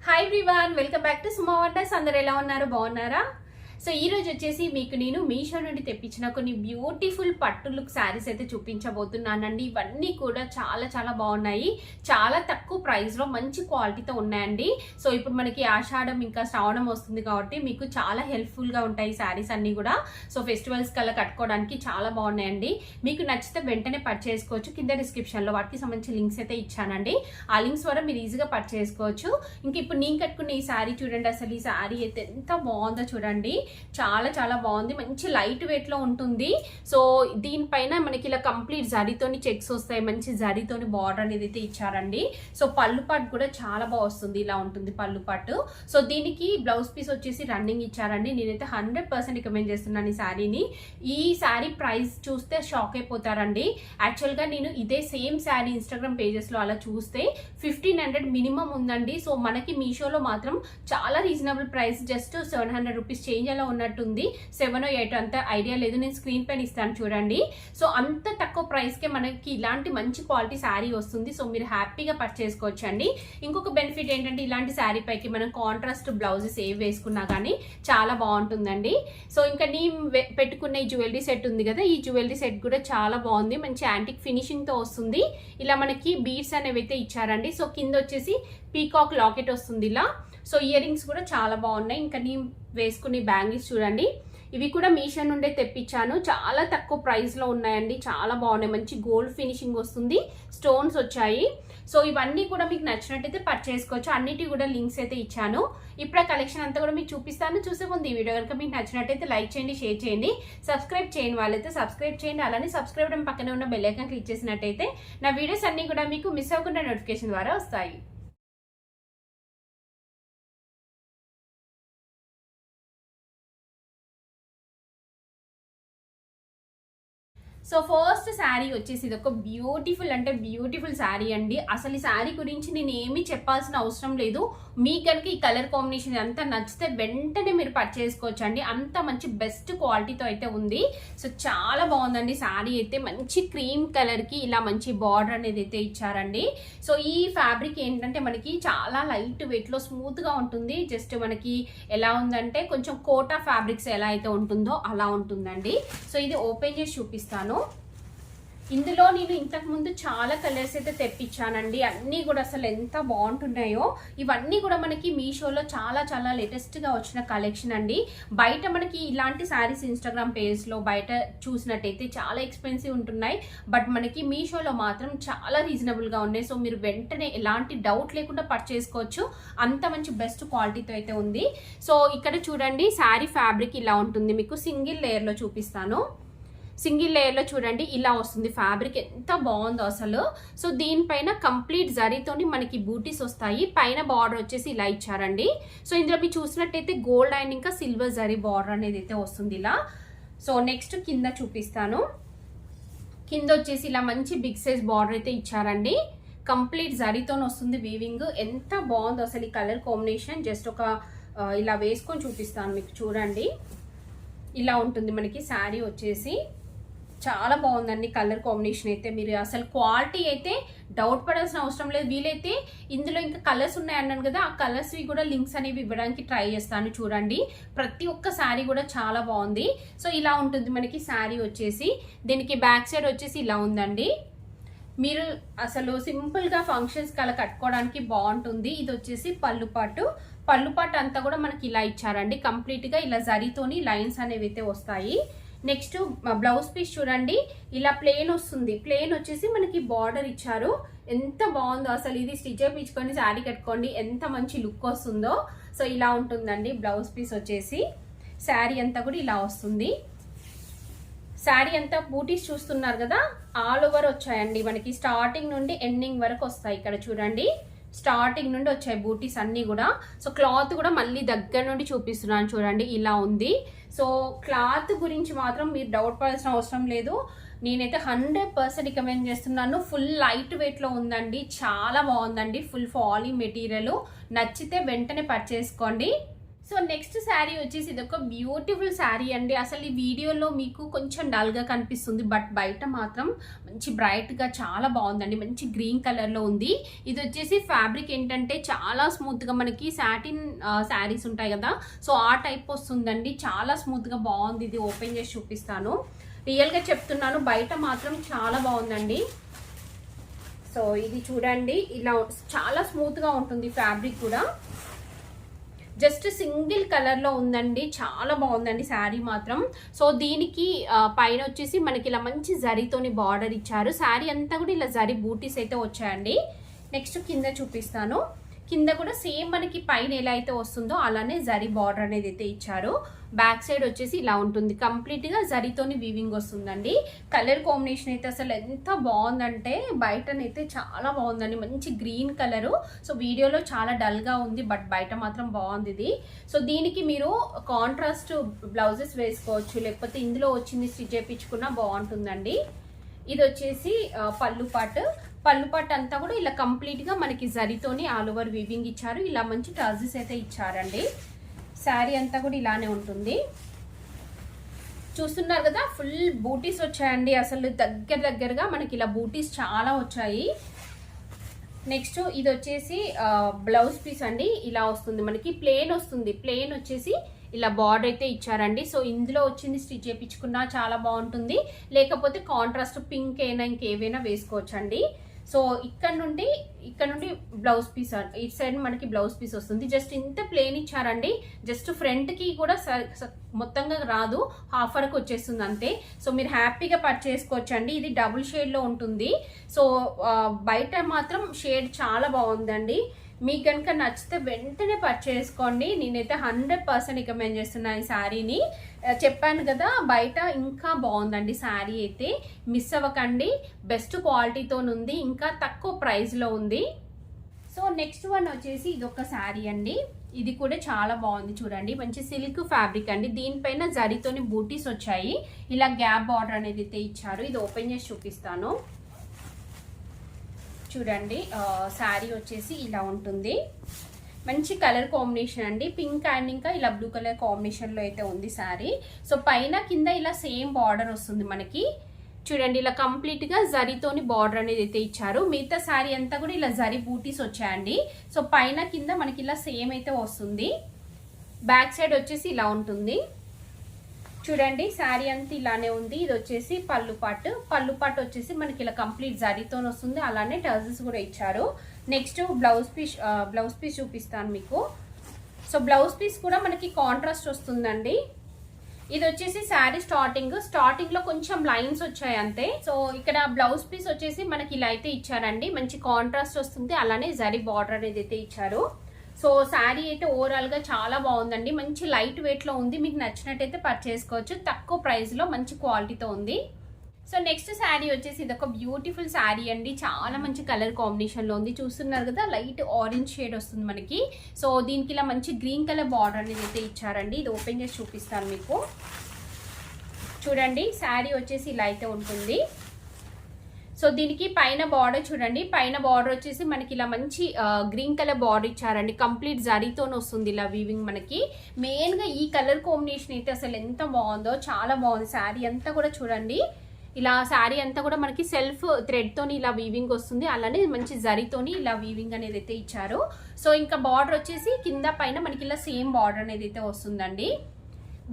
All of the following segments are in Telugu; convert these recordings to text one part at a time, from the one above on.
Hi everyone, welcome back to Suma wonders. అందరు ఎలా ఉన్నారు? బాగున్నారా? సో ఈ రోజు వచ్చేసి మీకు నేను మీషో నుండి తెప్పించిన కొన్ని బ్యూటిఫుల్ పట్టు లుక్ శారీస్ అయితే చూపించబోతున్నానండి. ఇవన్నీ కూడా చాలా చాలా బాగున్నాయి. చాలా తక్కువ ప్రైస్లో మంచి క్వాలిటీతో ఉన్నాయండి. సో ఇప్పుడు మనకి ఆషాఢం ఇంకా శ్రావణం వస్తుంది కాబట్టి మీకు చాలా హెల్ప్ఫుల్గా ఉంటాయి శారీస్ అన్నీ కూడా. సో ఫెస్టివల్స్ కల్లా కట్టుకోవడానికి చాలా బాగున్నాయండి. మీకు నచ్చితే వెంటనే పర్చేస్ చేసుకోవచ్చు. కింద డిస్క్రిప్షన్లో వాటికి సంబంధించిన లింక్స్ అయితే ఇచ్చానండి. ఆ లింక్స్ ద్వారా మీరు ఈజీగా పర్చేస్ చేసుకోవచ్చు. ఇంక ఇప్పుడు నేను కట్టుకున్న ఈ శారీ చూడండి. అసలు ఈ శారీ అయితే ఎంత బాగుందో చూడండి. చాలా చాలా బాగుంది. మంచి లైట్ వెయిట్ లో ఉంటుంది. సో దీనిపైన మనకి ఇలా కంప్లీట్ జరీతోని చెక్స్ వస్తాయి. మంచి జరీతోని బార్డర్ అనేది అయితే ఇచ్చారండి. సో పళ్ళు పాటు కూడా చాలా బాగా వస్తుంది. ఇలా ఉంటుంది పళ్ళు పాటు. సో దీనికి బ్లౌజ్ పీస్ వచ్చేసి రన్నింగ్ ఇచ్చారండి. నేనైతే 100% రికమెండ్ చేస్తున్నాను ఈ శారీని. ఈ శారీ ప్రైస్ చూస్తే షాక్ అయిపోతారండి. యాక్చువల్ గా నేను ఇదే సేమ్ శారీ ఇన్స్టాగ్రామ్ పేజెస్ లో అలా చూస్తే 1500 మినిమం ఉందండి. సో మనకి మీషోలో మాత్రం చాలా reasonable price, just 700 rupees change అలా ఉన్నట్టుంది. 7 or 8 అంత ఐడియా లేదు. నేను స్క్రీన్ పైన ఇస్తాను చూడండి. సో అంత తక్కువ ప్రైస్ కే మనకి ఇలాంటి మంచి క్వాలిటీ శారీ వస్తుంది. సో మీరు హ్యాపీగా పర్చేస్ చేసుకోవచ్చు అండి. ఇంకొక బెనిఫిట్ ఏంటంటే ఇలాంటి శారీ పైకి మనం కాంట్రాస్ట్ బ్లౌజెస్ ఏవి వేసుకున్నా కానీ చాలా బాగుంటుందండి. సో ఇంకా నేను పెట్టుకున్న ఈ జ్యువెలరీ సెట్ ఉంది కదా, ఈ జ్యువెలరీ సెట్ కూడా చాలా బాగుంది. మంచి యాంటిక్ ఫినిషింగ్ తో వస్తుంది. ఇలా మనకి బీడ్స్ అనేవి అయితే ఇచ్చారండి. సో కింద వచ్చేసి పీకాక్ లాకెట్ వస్తుంది ఇలా. సో ఇయర్ రింగ్స్ కూడా చాలా బాగున్నాయి. ఇంకా నేను వేసుకునే బ్యాంగిల్స్ చూడండి. ఇవి కూడా మీషో నుండే తెప్పించాను. చాలా తక్కువ ప్రైస్ లో ఉన్నాయండి. చాలా బాగున్నాయి. మంచి గోల్డ్ ఫినిషింగ్ వస్తుంది. స్టోన్స్ వచ్చాయి. సో ఇవన్నీ కూడా మీకు నచ్చినట్టయితే పర్చేస్ చేసుకోవచ్చు. అన్నిటి కూడా లింక్స్ అయితే ఇచ్చాను. ఇప్పుడు ఆ కలెక్షన్ అంతా కూడా మీకు చూపిస్తాను. చూసే ముందు ఈ వీడియో కనుక మీకు నచ్చినట్టయితే లైక్ చేయండి, షేర్ చేయండి. సబ్స్క్రైబ్ చేయని వాళ్ళైతే సబ్స్క్రైబ్ చేయండి. అలానే సబ్స్క్రైబ్ పక్కనే ఉన్న బెల్ ఐకాన్ క్లిక్ చేసినట్టయితే నా వీడియోస్ అన్ని కూడా మీకు మిస్ అవ్వకుండా నోటిఫికేషన్ ద్వారా వస్తాయి. సో ఫస్ట్ శారీ వచ్చేసి ఇది ఒక బ్యూటిఫుల్ అంటే బ్యూటిఫుల్ శారీ అండి. అసలు ఈ శారీ గురించి నేను ఏమీ చెప్పాల్సిన అవసరం లేదు. మీకు కనుక ఈ కలర్ కాంబినేషన్ అంతా నచ్చితే వెంటనే మీరు పర్చేస్ చేసుకోవచ్చు అండి. అంత మంచి బెస్ట్ క్వాలిటీతో అయితే ఉంది. సో చాలా బాగుందండి శారీ అయితే. మంచి క్రీమ్ కలర్ కి ఇలా మంచి బార్డర్ అనేది అయితే ఇచ్చారండి. సో ఈ ఫ్యాబ్రిక్ ఏంటంటే మనకి చాలా లైట్ వెయిట్ లో స్మూత్ గా ఉంటుంది. జస్ట్ మనకి ఎలా ఉందంటే కొంచెం కోటా ఫ్యాబ్రిక్స్ ఎలా అయితే ఉంటుందో అలా ఉంటుందండి. సో ఇది ఓపెన్ చేసి చూపిస్తాను. ఇందులో నేను ఇంతకు ముందు చాలా కలర్స్ అయితే తెప్పించానండి. అన్నీ కూడా అసలు ఎంత బాగుంటున్నాయో. ఇవన్నీ కూడా మనకి మీషోలో చాలా చాలా లేటెస్ట్ గా వచ్చిన కలెక్షన్ అండి. బయట మనకి ఇలాంటి శారీస్ ఇన్స్టాగ్రామ్ పేజ్ లో బయట చూసినట్టయితే చాలా ఎక్స్పెన్సివ్ ఉంటున్నాయి. బట్ మనకి మీషోలో మాత్రం చాలా రీజనబుల్ గా ఉన్నాయి. సో మీరు వెంటనే ఎలాంటి డౌట్ లేకుండా పర్చేస్ చేసుకోవచ్చు. అంత మంచి బెస్ట్ క్వాలిటీతో అయితే ఉంది. సో ఇక్కడ చూడండి శారీ ఫ్యాబ్రిక్ ఇలా ఉంటుంది. మీకు సింగిల్ లేయర్ లో చూపిస్తాను. సింగిల్ లేయర్లో చూడండి ఇలా వస్తుంది. ఫ్యాబ్రిక్ ఎంత బాగుందో అసలు. సో దీనిపైన కంప్లీట్ జరీతోని మనకి బూటీస్ వస్తాయి. పైన బార్డర్ వచ్చేసి ఇలా ఇచ్చారండి. సో ఇందులో మీరు చూసినట్టయితే గోల్డ్ అండ్ ఇంకా సిల్వర్ జరీ బార్డర్ అనేది అయితే వస్తుంది ఇలా. సో నెక్స్ట్ కింద చూపిస్తాను. కింద వచ్చేసి ఇలా మంచి బిగ్ సైజ్ బార్డర్ అయితే ఇచ్చారండి. కంప్లీట్ జరీతో వస్తుంది వీవింగ్. ఎంత బాగుందో అసలు ఈ కలర్ కాంబినేషన్. జస్ట్ ఒక ఇలా వేసుకొని చూపిస్తాను మీకు చూడండి. ఇలా ఉంటుంది మనకి శారీ వచ్చేసి. చాలా బాగుందండి కలర్ కాంబినేషన్ అయితే. మీరు అసలు క్వాలిటీ అయితే డౌట్ పడాల్సిన అవసరం లేదు. వీలైతే ఇందులో ఇంకా కలర్స్ ఉన్నాయి అన్నాను కదా, ఆ కలర్స్ కూడా లింక్స్ అనేవి ఇవ్వడానికి ట్రై చేస్తాను చూడండి. ప్రతి ఒక్క శారీ కూడా చాలా బాగుంది. సో ఇలా ఉంటుంది మనకి శారీ వచ్చేసి. దీనికి బ్యాక్ సైడ్ వచ్చేసి ఇలా ఉందండి. మీరు అసలు సింపుల్ గా ఫంక్షన్స్ కలా కట్టుకోవడానికి బాగుంటుంది. ఇది వచ్చేసి పళ్ళు పాటు అంతా కూడా మనకి ఇలా ఇచ్చారండి. కంప్లీట్ గా ఇలా జరీతోని లైన్స్ అనేవి అయితే వస్తాయి. నెక్స్ట్ బ్లౌజ్ పీస్ చూడండి. ఇలా ప్లెయిన్ వస్తుంది. ప్లెయిన్ వచ్చేసి మనకి బార్డర్ ఇచ్చారు. ఎంత బాగుందో అసలు. ఇది స్టిచ్ చేయించుకొని శారీ కట్టుకోండి ఎంత మంచి లుక్ వస్తుందో. సో ఇలా ఉంటుందండి బ్లౌజ్ పీస్ వచ్చేసి. శారీ అంతా కూడా ఇలా వస్తుంది. శారీ అంతా బూటీస్ చూస్తున్నారు కదా, ఆల్ ఓవర్ వచ్చాయండి మనకి. స్టార్టింగ్ నుండి ఎండింగ్ వరకు వస్తాయి. ఇక్కడ చూడండి స్టార్టింగ్ నుండి వచ్చాయి బూటీస్ అన్ని కూడా. సో క్లాత్ కూడా మళ్ళీ దగ్గర నుండి చూపిస్తున్నాను చూడండి. ఇలా ఉంది. సో క్లాత్ గురించి మాత్రం మీరు డౌట్ పడాల్సిన అవసరం లేదు. నేనైతే 100% రికమెండ్ చేస్తున్నాను. ఫుల్ లైట్ వెయిట్ లో ఉందండి. చాలా బాగుందండి. Full folly material. నచ్చితే వెంటనే పర్చేస్ చేసుకోండి. సో నెక్స్ట్ శారీ వచ్చేసి ఇది ఒక బ్యూటిఫుల్ శారీ అండి. అసలు ఈ వీడియోలో మీకు కొంచెం డల్గా కనిపిస్తుంది, బట్ బయట మాత్రం మంచి బ్రైట్గా చాలా బాగుందండి. మంచి గ్రీన్ కలర్లో ఉంది. ఇది వచ్చేసి ఫ్యాబ్రిక్ ఏంటంటే చాలా స్మూత్గా మనకి సాటిన్ శారీస్ ఉంటాయి కదా, సో ఆ టైప్ వస్తుందండి. చాలా స్మూత్గా బాగుంది. ఇది ఓపెన్ చేసి చూపిస్తాను. రియల్గా చెప్తున్నాను, బయట మాత్రం చాలా బాగుందండి. సో ఇది చూడండి, ఇలా చాలా స్మూత్గా ఉంటుంది ఫ్యాబ్రిక్ కూడా. జస్ట్ సింగిల్ కలర్లో ఉందండి, చాలా బాగుందండి శారీ మాత్రం. సో దీనికి పైన వచ్చేసి మనకి ఇలా మంచి జరీతోని బార్డర్ ఇచ్చారు. శారీ అంతా కూడా ఇలా జరీ బూటీస్ అయితే వచ్చాయండి. నెక్స్ట్ కింద చూపిస్తాను. కింద కూడా సేమ్ మనకి పైన ఎలా అయితే వస్తుందో అలానే జరీ బార్డర్ అనేది అయితే ఇచ్చారు. బ్యాక్ సైడ్ వచ్చేసి ఇలా ఉంటుంది, కంప్లీట్గా జరీతోని వీవింగ్ వస్తుందండి. కలర్ కాంబినేషన్ అయితే అసలు ఎంత బాగుందంటే బయటనైతే చాలా బాగుందండి. మంచి గ్రీన్ కలరు. సో వీడియోలో చాలా డల్గా ఉంది, బట్ బయట మాత్రం బాగుంది ఇది. సో దీనికి మీరు కాంట్రాస్ట్ బ్లౌజెస్ వేసుకోవచ్చు, లేకపోతే ఇందులో వచ్చింది స్టిచ్ చేయించుకున్నా బాగుంటుందండి. ఇది వచ్చేసి పళ్ళు పార్ట్ అంతా కూడా ఇలా కంప్లీట్గా మనకి జరీతోని ఆల్ ఓవర్ వీవింగ్ ఇచ్చారు. ఇలా మంచి టర్జెస్ అయితే ఇచ్చారండి. శారీ అంతా కూడా ఇలానే ఉంటుంది. చూస్తున్నారు కదా, ఫుల్ బూటీస్ వచ్చాయండి. అసలు దగ్గరగా మనకి ఇలా బూటీస్ చాలా వచ్చాయి. నెక్స్ట్ ఇది వచ్చేసి బ్లౌజ్ పీస్ అండి. ఇలా వస్తుంది మనకి, ప్లెయిన్ వస్తుంది. ప్లెయిన్ వచ్చేసి ఇలా బార్డర్ అయితే ఇచ్చారండి. సో ఇందులో వచ్చింది స్టిచ్ చేయించుకున్నా చాలా బాగుంటుంది, లేకపోతే కాంట్రాస్ట్ పింక్ అయినా ఇంకేవైనా వేసుకోవచ్చండి. సో ఇక్కడ నుండి బ్లౌజ్ పీస్, ఇటు సైడ్ మనకి బ్లౌజ్ పీస్ వస్తుంది. జస్ట్ ఇంత ప్లేన్ ఇచ్చారండి. జస్ట్ ఫ్రంట్ కి కూడా మొత్తంగా రాదు, హాఫ్ వరకు వచ్చేస్తుంది అంతే. సో మీరు హ్యాపీగా పర్చేసుకోవచ్చు అండి. ఇది డబుల్ షేడ్ లో ఉంటుంది. సో బయట మాత్రం షేడ్ చాలా బాగుందండి. మీకు కనుక నచ్చితే వెంటనే పర్చేసుకోండి. నేనైతే 100% రికమెండ్ చేస్తున్నాను ఈ శారీని. చెప్పాను కదా, బయట ఇంకా బాగుందండి శారీ అయితే. మిస్ అవ్వకండి, బెస్ట్ క్వాలిటీతో ఉంది, ఇంకా తక్కువ ప్రైస్లో ఉంది. సో నెక్స్ట్ వన్ వచ్చేసి ఇది ఒక శారీ అండి. ఇది కూడా చాలా బాగుంది చూడండి. మంచి సిల్క్ ఫ్యాబ్రిక్ అండి. దీనిపైన జరీతోని బూటీస్ వచ్చాయి. ఇలా గ్యాప్ బార్డర్ అనేది అయితే ఇచ్చారు. ఇది ఓపెన్ చేసి చూపిస్తాను. చూడండి, శారీ వచ్చేసి ఇలా ఉంటుంది. మంచి కలర్ కాంబినేషన్ అండి. పింక్ అండ్ ఇంకా ఇలా బ్లూ కలర్ కాంబినేషన్లో అయితే ఉంది శారీ. సో పైన కింద ఇలా సేమ్ బార్డర్ వస్తుంది మనకి. చూడండి, ఇలా కంప్లీట్గా జరీతోని బార్డర్ అనేది అయితే ఇచ్చారు. మిగతా శారీ అంతా కూడా ఇలా జరీ బూటీస్ వచ్చాయండి. సో పైన కింద మనకి ఇలా సేమ్ అయితే వస్తుంది. బ్యాక్ సైడ్ వచ్చేసి ఇలా ఉంటుంది. చూడండి, శారీ అంతా ఇలానే ఉంది. ఇది వచ్చేసి పళ్ళు పాటు వచ్చేసి మనకి ఇలా కంప్లీట్ జరీతో వస్తుంది. అలానే టర్జెస్ కూడా ఇచ్చారు. నెక్స్ట్ బ్లౌజ్ పీస్ చూపిస్తాను మీకు. సో బ్లౌజ్ పీస్ కూడా మనకి కాంట్రాస్ట్ వస్తుందండి. ఇది వచ్చేసి శారీ స్టార్టింగ్ లో కొంచెం లైన్స్ వచ్చాయి అంతే. సో ఇక్కడ బ్లౌజ్ పీస్ వచ్చేసి మనకి ఇలా అయితే ఇచ్చారండి. మంచి కాంట్రాస్ట్ వస్తుంది. అలానే జరీ బార్డర్ అనేది అయితే ఇచ్చారు. సో శారీ అయితే ఓవరాల్ గా చాలా బాగుందండి. మంచి లైట్ వెయిట్ లో ఉంది. మీకు నచ్చినట్టయితే పర్చేసుకోవచ్చు. తక్కువ ప్రైస్ లో మంచి క్వాలిటీతో ఉంది. సో నెక్స్ట్ శారీ వచ్చేసి ఇది ఒక బ్యూటిఫుల్ శారీ అండి. చాలా మంచి కలర్ కాంబినేషన్ లో ఉంది. చూస్తున్నారు కదా, లైట్ ఆరెంజ్ షేడ్ వస్తుంది మనకి. సో దీనికి ఇలా మంచి గ్రీన్ కలర్ బార్డర్ అనేది అయితే ఇచ్చారండి. ఇది ఓపెన్ చేసి చూపిస్తాను మీకు. చూడండి, శారీ వచ్చేసి ఇలా అయితే ఉంటుంది. సో దీనికి పైన బార్డర్ చూడండి. పైన బార్డర్ వచ్చేసి మనకి ఇలా మంచి గ్రీన్ కలర్ బార్డర్ ఇచ్చారండి. కంప్లీట్ జరీతోనే వస్తుంది ఇలా వీవింగ్ మనకి. మెయిన్ గా ఈ కలర్ కాంబినేషన్ అయితే అసలు ఎంత బాగుందో, చాలా బాగుంది. శారీ అంతా కూడా చూడండి, ఇలా శారీ అంతా కూడా మనకి సెల్ఫ్ థ్రెడ్ తోని ఇలా వీవింగ్ వస్తుంది. అలానే మంచి జరీతోని ఇలా వీవింగ్ అనేది అయితే ఇచ్చారు. సో ఇంకా బార్డర్ వచ్చేసి కింద పైన మనకి ఇలా సేమ్ బార్డర్ అనేది అయితే వస్తుందండి.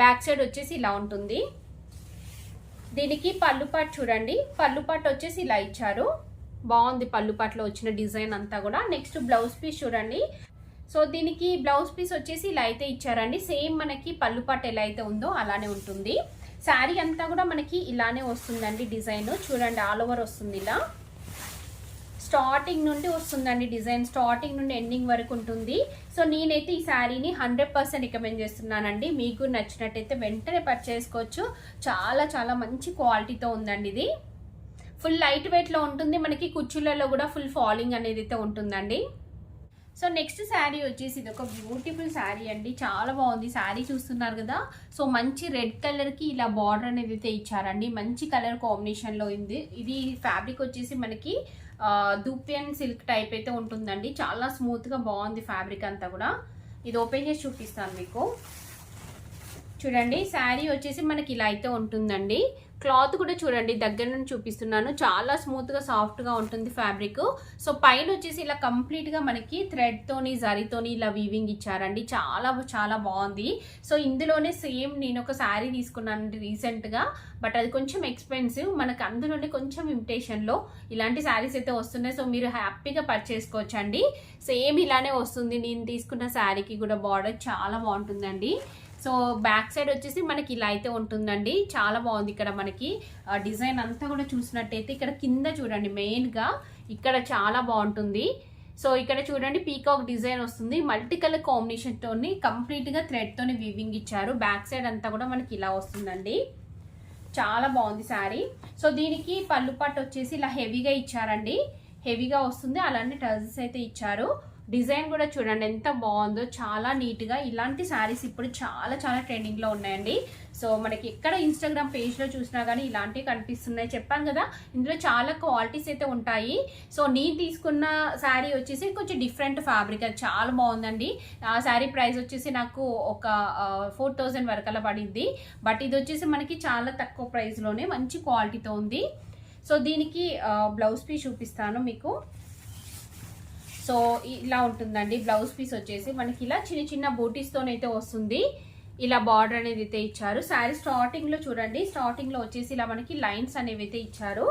బ్యాక్ సైడ్ వచ్చేసి ఇలా ఉంటుంది. దీనికి పళ్ళు పాటు చూడండి. పళ్ళు పాటు వచ్చేసి ఇలా ఇచ్చారు. బాగుంది పళ్ళు పాటలో వచ్చిన డిజైన్ అంతా కూడా. నెక్స్ట్ బ్లౌజ్ పీస్ చూడండి. సో దీనికి బ్లౌజ్ పీస్ వచ్చేసి ఇలా అయితే ఇచ్చారండి. సేమ్ మనకి పళ్ళు పాటు ఎలా అయితే ఉందో అలానే ఉంటుంది. శారీ అంతా కూడా మనకి ఇలానే వస్తుందండి. డిజైన్ చూడండి, ఆల్ ఓవర్ వస్తుంది. ఇలా స్టార్టింగ్ నుండి వస్తుందండి డిజైన్. స్టార్టింగ్ నుండి ఎండింగ్ వరకు ఉంటుంది. సో నేనైతే ఈ శారీని 100% రికమెండ్ చేస్తున్నానండి. మీకు నచ్చినట్టయితే వెంటనే పర్చేసుకోవచ్చు. చాలా చాలా మంచి క్వాలిటీతో ఉందండి. ఇది ఫుల్ లైట్ వెయిట్ లో ఉంటుంది. మనకి కుచ్చులలో కూడా ఫుల్ ఫాలింగ్ అనేది అయితే ఉంటుందండి. సో నెక్స్ట్ శారీ వచ్చేసి ఇది ఒక బ్యూటిఫుల్ శారీ అండి. చాలా బాగుంది శారీ, చూస్తున్నారు కదా. సో మంచి రెడ్ కలర్ కి ఇలా బార్డర్ అనేది అయితే ఇచ్చారండి. మంచి కలర్ కాంబినేషన్ లో ఉంది. ఇది ఫ్యాబ్రిక్ వచ్చేసి మనకి దూపియన్ సిల్క్ టైప్ అయితే ఉంటుందండి. చాలా స్మూత్ గా బాగుంది ఫ్యాబ్రిక్ అంతా కూడా. ఇది ఓపెన్ చేసి చూపిస్తాను మీకు. చూడండి శారీ వచ్చేసి మనకి ఇలా అయితే ఉంటుందండి. క్లాత్ కూడా చూడండి, దగ్గర నుంచి చూపిస్తున్నాను, చాలా స్మూత్గా సాఫ్ట్గా ఉంటుంది ఫ్యాబ్రిక్. సో పైన వచ్చేసి ఇలా కంప్లీట్గా మనకి థ్రెడ్తోని జరీతోని ఇలా వీవింగ్ ఇచ్చారండి. చాలా చాలా బాగుంది. సో ఇందులోనే సేమ్ నేను ఒక శారీ తీసుకున్నానండి రీసెంట్గా, బట్ అది కొంచెం ఎక్స్పెన్సివ్. మనకు అందులోనే కొంచెం ఇమిటేషన్లో ఇలాంటి శారీస్ అయితే వస్తున్నాయి. సో మీరు హ్యాపీగా పర్చేసుకోవచ్చండి. సేమ్ ఇలానే వస్తుంది. నేను తీసుకున్న శారీకి కూడా బార్డర్ చాలా బాగుంటుందండి. సో బ్యాక్ సైడ్ వచ్చేసి మనకి ఇలా అయితే ఉంటుందండి. చాలా బాగుంది. ఇక్కడ మనకి డిజైన్ అంతా కూడా చూసినట్టయితే ఇక్కడ కింద చూడండి, మెయిన్గా ఇక్కడ చాలా బాగుంటుంది. సో ఇక్కడ చూడండి పీకాక్ డిజైన్ వస్తుంది. మల్టీ కలర్ కాంబినేషన్ తోని కంప్లీట్గా థ్రెడ్తోని వీవింగ్ ఇచ్చారు. బ్యాక్ సైడ్ అంతా కూడా మనకి ఇలా వస్తుందండి. చాలా బాగుంది శారీ. సో దీనికి పళ్ళు పట్టు వచ్చేసి ఇలా హెవీగా ఇచ్చారండి. హెవీగా వస్తుంది. అలానే టజల్స్ అయితే ఇచ్చారు. డిజైన్ కూడా చూడండి ఎంత బాగుందో, చాలా నీట్గా. ఇలాంటి శారీస్ ఇప్పుడు చాలా చాలా ట్రెండింగ్లో ఉన్నాయండి. సో మనకి ఎక్కడ ఇన్స్టాగ్రామ్ పేజ్లో చూసినా కానీ ఇలాంటివి కనిపిస్తున్నాయి. చెప్పాను కదా, ఇందులో చాలా క్వాలిటీస్ అయితే ఉంటాయి. సో నేను తీసుకున్న శారీ వచ్చేసి కొంచెం డిఫరెంట్ ఫ్యాబ్రిక్, అది చాలా బాగుందండి. ఆ శారీ ప్రైస్ వచ్చేసి నాకు ఒక 4000 వరకు అలా పడింది. బట్ ఇది వచ్చేసి మనకి చాలా తక్కువ ప్రైస్లోనే మంచి క్వాలిటీతో ఉంది. సో దీనికి బ్లౌజ్ పీస్ చూపిస్తాను మీకు. సో ఇలా ఉంటుందండి. బ్లౌజ్ పీస్ వచ్చేసి మనకి ఇలా చిన్న చిన్న బూటీస్తోనైతే వస్తుంది. ఇలా బార్డర్ అనేది అయితే ఇచ్చారు. శారీ స్టార్టింగ్లో చూడండి, స్టార్టింగ్లో వచ్చేసి ఇలా మనకి లైన్స్ అనేవి అయితే ఇచ్చారు.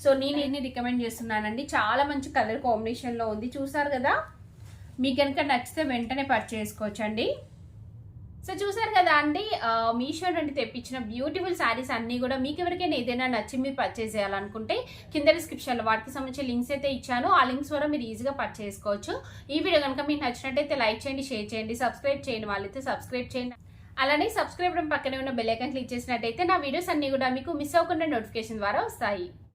సో నేను ఇది రికమెండ్ చేస్తున్నానండి. చాలా మంచి కలర్ కాంబినేషన్లో ఉంది. చూసారు కదా, మీకు కనుక నచ్చితే వెంటనే పర్చేస్ చేసుకోవచ్చండి. సో చూసారు కదా అండి, మీషో నుండి తెప్పించిన బ్యూటిఫుల్ శారీస్ అన్నీ కూడా మీకు ఎవరికైనా ఏదైనా నచ్చి మీరు పర్చేస్ చేయాలనుకుంటే కింద డిస్క్రిప్షన్లో వాటికి సంబంధించిన లింక్స్ అయితే ఇచ్చాను. ఆ లింక్స్ ద్వారా మీరు ఈజీగా పర్చేస్ చేసుకోవచ్చు. ఈ వీడియో కనుక మీకు నచ్చినట్టయితే లైక్ చేయండి, షేర్ చేయండి, సబ్స్క్రైబ్ చేయండి వాళ్ళైతే సబ్స్క్రైబ్ చేయండి. అలానే సబ్స్క్రైబ్ పక్కనే ఉన్న బెల్ ఐకాన్ క్లిక్ చేసినట్టయితే నా వీడియోస్ అన్నీ కూడా మీకు మిస్ అవ్వకుండా నోటిఫికేషన్ ద్వారా వస్తాయి.